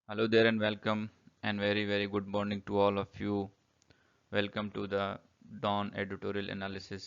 Hello there and welcome and very good morning to all of you. Welcome to the Dawn Editorial Analysis.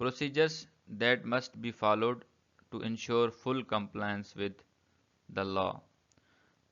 Procedures that must be followed to ensure full compliance with the law,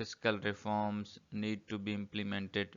fiscal reforms need to be implemented.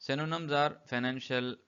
Synonyms are financial,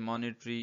monetary,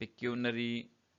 pecuniary,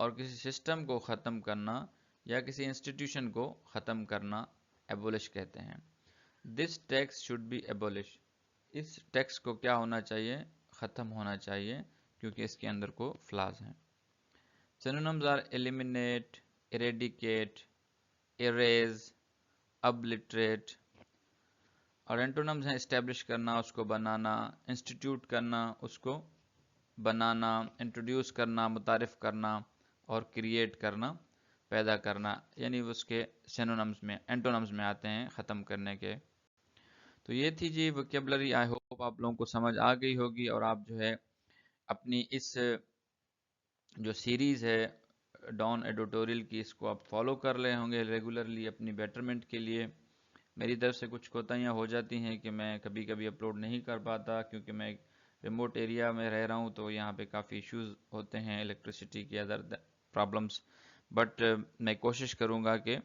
اور کسی system کو ختم کرنا یا کسی institution کو ختم کرنا ایبولش کہتے ہیں. This tax should be abolish. اس ٹیکس کو کیا ہونا چاہیے؟ ختم ہونا چاہیے، کیونکہ اس کے اندر کو فلاز ہیں. Synonyms are eliminate, eradicate, erase, obliterate. اور اینٹونمز ہیں اسٹیبلش کرنا، اس کو بنانا، انسٹیٹیوٹ کرنا، اس کو بنانا، انٹروڈیوس کرنا، متعارف کرنا، اور کریٹ کرنا، پیدا کرنا، یعنی اس کے سینونیمز میں، اینٹونمز میں آتے ہیں ختم کرنے کے. تو یہ تھی جی ووکیبلری. آئی ہوپ آپ لوگوں کو سمجھ آ گئی ہوگی، اور آپ جو ہے اپنی اس جو سیریز ہے ڈان ایڈیٹوریل کی، اس کو آپ فالو کر رہے ہوں گے ریگولرلی اپنی بیٹرمنٹ کے لیے. میری طرف سے کچھ کوتاہیاں ہو جاتی ہیں کہ میں کبھی کبھی اپلوڈ نہیں کر پاتا، کیونکہ میں ایک ریموٹ ایریا میں رہ رہا ہوں، تو یہاں پہ کافی ایشوز ہوتے ہیں، الیکٹریسٹی کے ادر پرابلمس. بٹ میں کوشش کروں گا کہ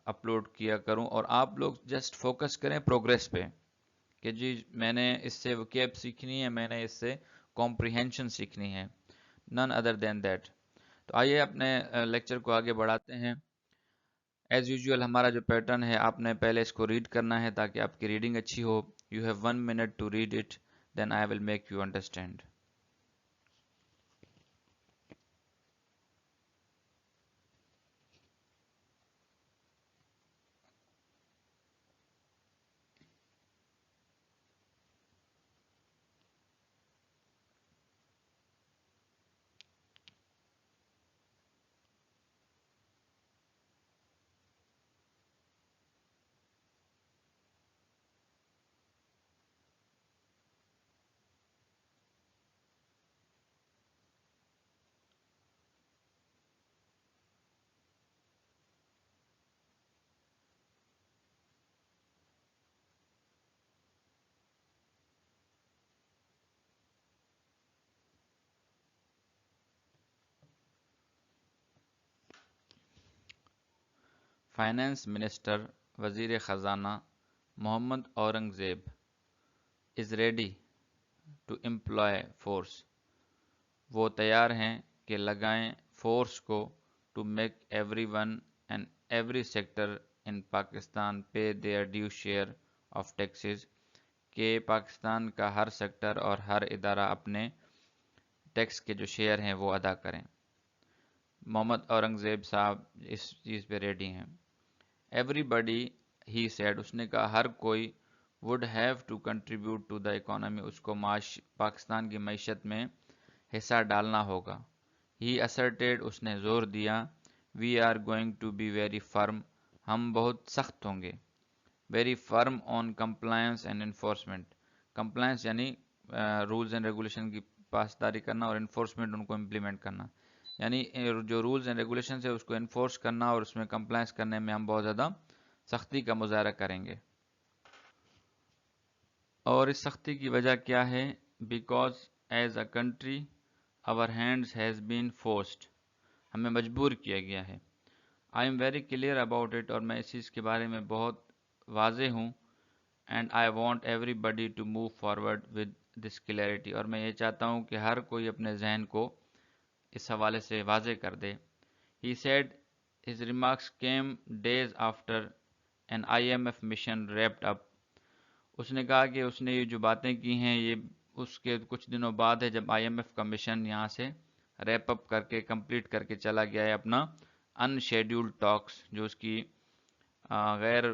اپلوڈ کیا کروں، اور آپ لوگ جسٹ فوکس کریں پروگریس پہ کہ جی میں نے اس سے وکیب سیکھنی ہے، میں نے اس سے کمپریہنشن سیکھنی ہے، none other than that. تو آئیے اپنے لیکچر کو آگے بڑھاتے ہیں. ایز یوزول ہمارا جو پیٹرن ہے، آپ نے پہلے اس کو ریڈ کرنا ہے تاکہ آپ کی ریڈنگ اچھی ہو. You have 1 minute to read it, then I will make you understand. Finance minister, وزیر خزانہ Muhammad Aurangzeb is ready to employ force. وہ تیار ہیں کہ لگائیں فورس کو to make everyone and every sector in Pakistan pay their due share of taxes, کہ پاکستان کا ہر سیکٹر اور ہر ادارہ اپنے ٹیکس کے جو شیئر ہیں وہ ادا کریں. محمد اورنگزیب صاحب اس چیز پہ ریڈی ہیں. ایوری بڈی، ہی سیڈ، اس نے کہا ہر کوئی، would have to contribute to the economy, اس کو پاکستان کی معیشت میں حصہ ڈالنا ہوگا. ہی اسرٹیڈ، اس نے زور دیا، we are going to be very firm, ہم بہت سخت ہوں گے. Very firm on compliance and enforcement. Compliance یعنی رولز اینڈ ریگولیشن کی پاسداری کرنا، اور انفورسمنٹ ان کو امپلیمنٹ کرنا، یعنی جو رولز اینڈ ریگولیشنز ہے اس کو انفورس کرنا، اور اس میں کمپلائنس کرنے میں ہم بہت زیادہ سختی کا مظاہرہ کریں گے. اور اس سختی کی وجہ کیا ہے؟ Because as a country our hands has been forced، ہمیں مجبور کیا گیا ہے. I am very clear about it، اور میں اس چیز کے بارے میں بہت واضح ہوں. And I want everybody to move forward with this clarity، اور میں یہ چاہتا ہوں کہ ہر کوئی اپنے ذہن کو اس حوالے سے واضح کر دے. He said his remarks came days after an IMF mission wrapped up. اس نے کہا کہ اس نے یہ جو باتیں کی ہیں یہ اس کے کچھ دنوں بعد ہے جب IMF کا مشن یہاں سے ریپ اپ کر کے کمپلیٹ کر کے چلا گیا ہے اپنا ان شیڈیولڈ ٹاکس، جو اس کی غیر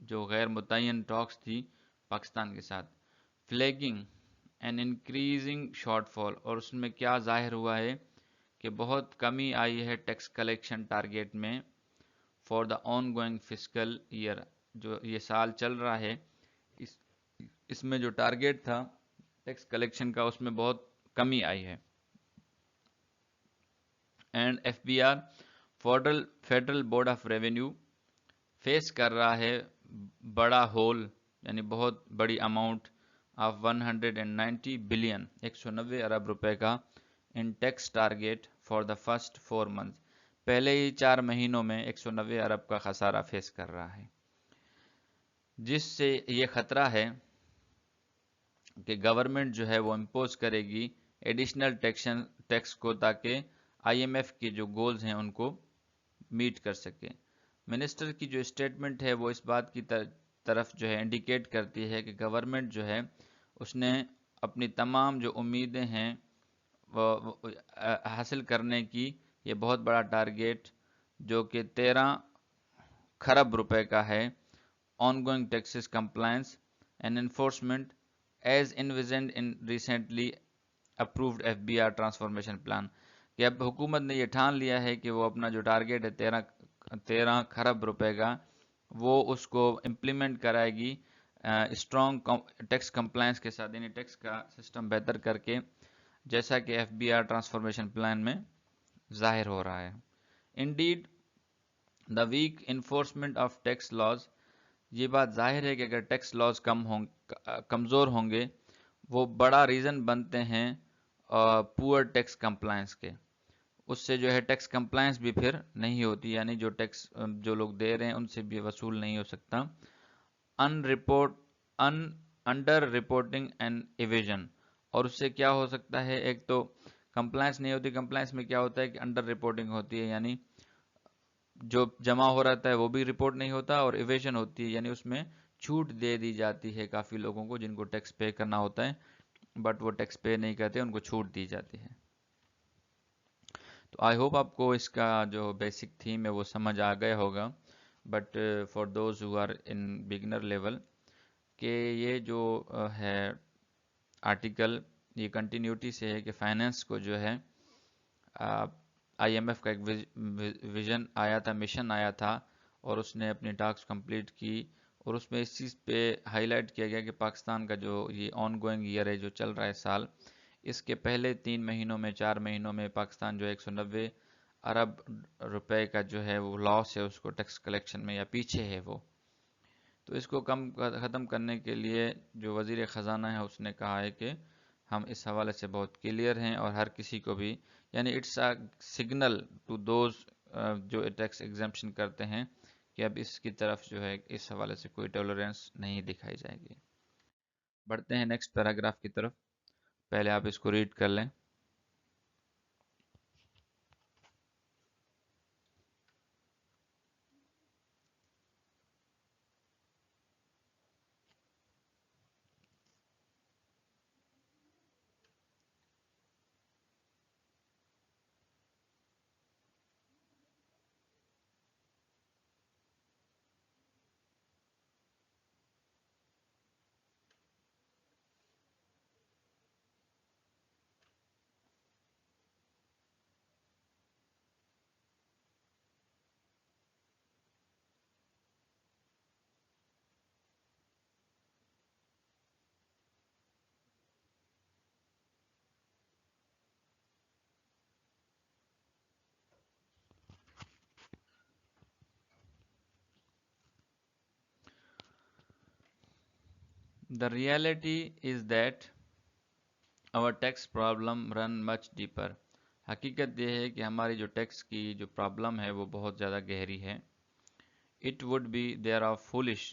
جو غیر متعین ٹاکس تھی پاکستان کے ساتھ. فلیگنگ این انکریزنگ شارٹ فال، اور اس میں کیا ظاہر ہوا ہے کہ بہت کمی آئی ہے ٹیکس کلیکشن ٹارگیٹ میں for the ongoing fiscal year, جو یہ سال چل رہا ہے اس میں جو ٹارگیٹ تھا ٹیکس کلیکشن کا اس میں بہت کمی آئی ہے. And FBR Federal Board of Revenue face کر رہا ہے بڑا ہول، یعنی بہت بڑی اماؤنٹ آف 190 بلین، 190 ارب روپے کا ان tax target for the first 4 months، پہلے ہی 4 مہینوں میں 190 ارب کا خسارہ فیس کر رہا ہے. جس سے یہ خطرہ ہے کہ گورنمنٹ جو ہے وہ امپوز کرے گی ایڈیشنل ٹیکس کو تاکہ IMF کے جو گولز ہیں ان کو میٹ کر سکے۔ منسٹر کی جو اسٹیٹمنٹ ہے وہ اس بات کی طرف جو ہے انڈیکیٹ کرتی ہے کہ گورنمنٹ جو ہے اس نے اپنی تمام جو امیدیں ہیں وہ حاصل کرنے کی یہ بہت بڑا ٹارگیٹ جو کہ 13 کھرب روپے کا ہے ongoing taxes compliance and enforcement as envisioned in recently approved FBR transformation plan, کہ اب حکومت نے یہ ٹھان لیا ہے کہ وہ اپنا جو ٹارگیٹ ہے 13 کھرب روپے کا وہ اس کو امپلیمنٹ کرائے گی اسٹرانگ ٹیکس کمپلائنس کے ساتھ، یعنی ٹیکس کا سسٹم بہتر کر کے، جیسا کہ FBR ٹرانسفارمیشن پلان میں ظاہر ہو رہا ہے۔ Indeed the weak enforcement of tax laws, یہ بات ظاہر ہے کہ اگر ٹیکس لاز کمزور ہوں گے وہ بڑا ریزن بنتے ہیں پور ٹیکس کمپلائنس کے، اس سے جو ہے ٹیکس کمپلائنس بھی پھر نہیں ہوتی، یعنی جو ٹیکس جو لوگ دے رہے ہیں ان سے بھی وصول نہیں ہو سکتا۔ انڈر رپورٹنگ اینڈ ایویژن، اور اس سے کیا ہو سکتا ہے، ایک تو کمپلائنس نہیں ہوتی، کمپلائنس میں کیا ہوتا ہے کہ انڈر رپورٹنگ ہوتی ہے، یعنی جو جمع ہو رہتا ہے وہ بھی رپورٹ نہیں ہوتا، اور ایویژن ہوتی ہے یعنی اس میں چھوٹ دے دی جاتی ہے کافی لوگوں کو جن کو ٹیکس پے کرنا ہوتا ہے بٹ وہ ٹیکس پے نہیں کرتے، ان کو چھوٹ دی جاتی ہے۔ تو آئی ہوپ آپ کو اس کا جو بیسک تھیم ہے وہ سمجھ آ گیا ہوگا، but for those who are in beginner level, کہ یہ جو ہے آرٹیکل یہ کنٹینیوٹی سے ہے کہ فائنینس کو جو ہے IMF کا ایک ویژن آیا تھا، مشن آیا تھا، اور اس نے اپنی ٹاسک کمپلیٹ کی، اور اس میں اس چیز پہ ہائی لائٹ کیا گیا کہ پاکستان کا جو یہ آن گوئنگ ایئر ہے جو چل رہا ہے سال، اس کے پہلے 3 مہینوں میں 4 مہینوں میں پاکستان جو 190 ارب روپے کا جو ہے وہ لاس ہے اس کو ٹیکس کلیکشن میں، یا پیچھے ہے وہ، تو اس کو ختم کرنے کے لیے جو وزیر خزانہ ہے اس نے کہا ہے کہ ہم اس حوالے سے بہت کلیئر ہیں، اور ہر کسی کو بھی، یعنی it's a signal to those جو ٹیکس ایگزمپشن کرتے ہیں کہ اب اس کی طرف جو ہے اس حوالے سے کوئی ٹولرنس نہیں دکھائی جائے گی۔ بڑھتے ہیں نیکسٹ پیراگراف کی طرف، پہلے آپ اس کو ریڈ کر لیں۔ The reality is that our tax problem run much deeper. حقیقت یہ ہے کہ ہماری جو ٹیکس کی جو پرابلم ہے وہ بہت زیادہ گہری ہے۔ It would be thereof foolish،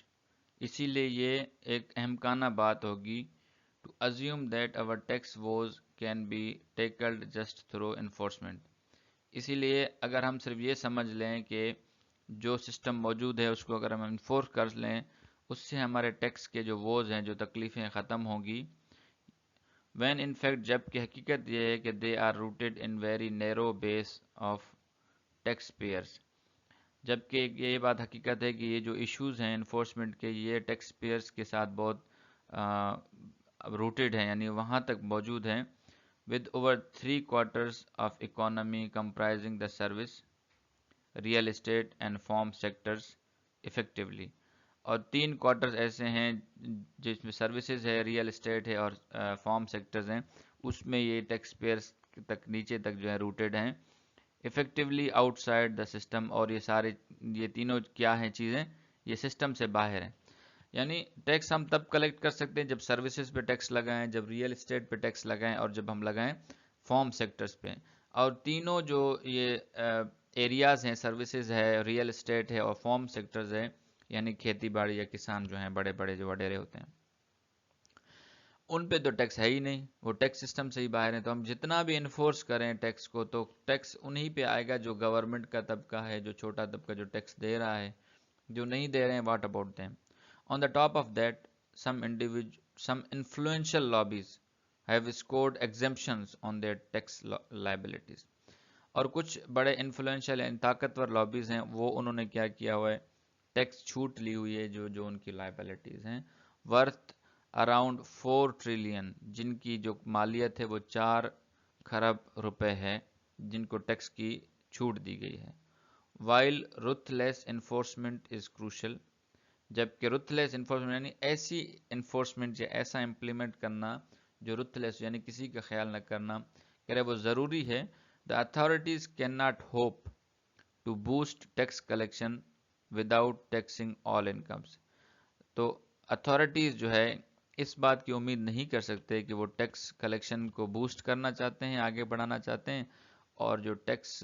اسی لیے یہ ایک احمقانہ بات ہوگی to assume that our tax woes can be tackled just through enforcement، اسی لیے اگر ہم صرف یہ سمجھ لیں کہ جو سسٹم موجود ہے اس کو اگر ہم انفورس کر لیں اس سے ہمارے ٹیکس کے جو ووز ہیں جو تکلیفیں ختم ہوگی، when in fact جب کہ حقیقت یہ ہے کہ they are rooted in very narrow base of taxpayers، جبکہ یہ بات حقیقت ہے کہ یہ جو ایشوز ہیں انفورسمنٹ کے یہ ٹیکس پیئرس کے ساتھ بہت روٹیڈ ہیں، یعنی وہاں تک موجود ہیں، with over 3/4 of economy comprising the service real estate and form sectors effectively, اور 3/4 ایسے ہیں جس میں سروسز ہے، ریئل اسٹیٹ ہے اور فارم سیکٹرز ہیں، اس میں یہ ٹیکس پیئرز تک نیچے تک جو ہے روٹیڈ ہیں effectively out side the system, اور یہ تینوں کیا ہیں چیزیں، یہ سسٹم سے باہر ہیں۔ یعنی ٹیکس ہم تب کلیکٹ کر سکتے ہیں جب سروسز پہ ٹیکس لگائیں، جب ریئل اسٹیٹ پہ ٹیکس لگائیں، اور جب ہم لگائیں فارم سیکٹرز پہ، اور تینوں جو یہ ایریاز ہیں، سروسز ہے، ریئل اسٹیٹ ہے اور فارم سیکٹرز ہے، یعنی کھیتی باڑی یا کسان جو ہیں بڑے بڑے جو وڈیرے ہوتے ہیں، ان پہ تو ٹیکس ہے ہی نہیں، وہ ٹیکس سسٹم سے ہی باہر ہیں، تو ہم جتنا بھی انفورس کریں ٹیکس کو تو ٹیکس انہی پہ آئے گا جو گورنمنٹ کا طبقہ ہے، جو چھوٹا طبقہ جو ٹیکس دے رہا ہے. جو نہیں دے رہے ہیں what about them. On the top of that some influential lobbies have scored exemptions on their tax liabilities. اور کچھ بڑے انفلوئنشل یعنی طاقتور لابیز ہیں، وہ انہوں نے کیا کیا ہوا ہے، ٹیکس چھوٹ لی ہوئی ہے جو ان کی لائبلٹیز ہیں ورتھ اراؤنڈ 4 ٹریلین، جن کی جو مالیت ہے وہ 4 کھرب روپے ہے، جن کو ٹیکس کی چھوٹ دی گئی ہے. While ruthless enforcement is crucial، جبکہ ruthless enforcement یعنی ایسی انفورسمنٹ یا ایسا امپلیمنٹ کرنا جو ruthless یعنی کسی کا خیال نہ کرنا کہہ رہے وہ ضروری ہے. The authorities cannot hope to boost tax collection without taxing all incomes. تو اتھارٹیز جو ہے اس بات کی امید نہیں کر سکتے کہ وہ ٹیکس کلیکشن کو بوسٹ کرنا چاہتے ہیں، آگے بڑھانا چاہتے ہیں، اور جو ٹیکس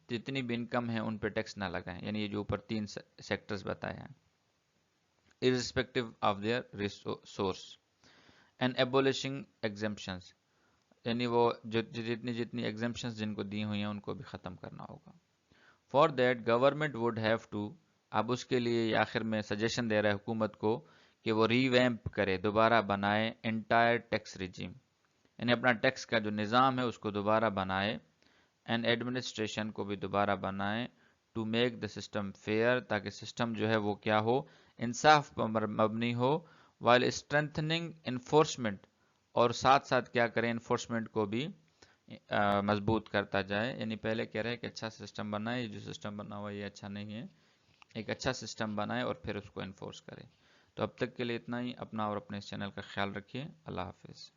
جتنی بھی انکم ہے ان پہ ٹیکس نہ لگائیں، یعنی یہ جو اوپر 3 سیکٹرز بتائے ہیں irrespective of their source and abolishing exemptions، یعنی وہ جتنی exemptions جن کو دی ہوئی ہیں ان کو بھی ختم کرنا ہوگا. For that government would have to، اب اس کے لیے آخر میں سجیشن دے رہا ہے حکومت کو کہ وہ ریویمپ کرے، دوبارہ بنائے انٹائر ٹیکس ریجیم، یعنی اپنا ٹیکس کا جو نظام ہے اس کو دوبارہ بنائے، اینڈ ایڈمنسٹریشن کو بھی دوبارہ بنائے، to make the system fair, تاکہ سسٹم جو ہے وہ کیا ہو، انصاف پر مبنی ہو، وائل اسٹرینتھننگ انفورسمنٹ، اور ساتھ ساتھ کیا کریں انفورسمنٹ کو بھی مضبوط کرتا جائے. یعنی پہلے کہہ رہے ہیں کہ اچھا سسٹم بنائے، یہ جو سسٹم بنا ہوا یہ اچھا نہیں ہے، ایک اچھا سسٹم بنائے اور پھر اس کو انفورس کرے. تو اب تک کے لیے اتنا ہی. اپنا اور اپنے اس چینل کا خیال رکھیے. اللہ حافظ.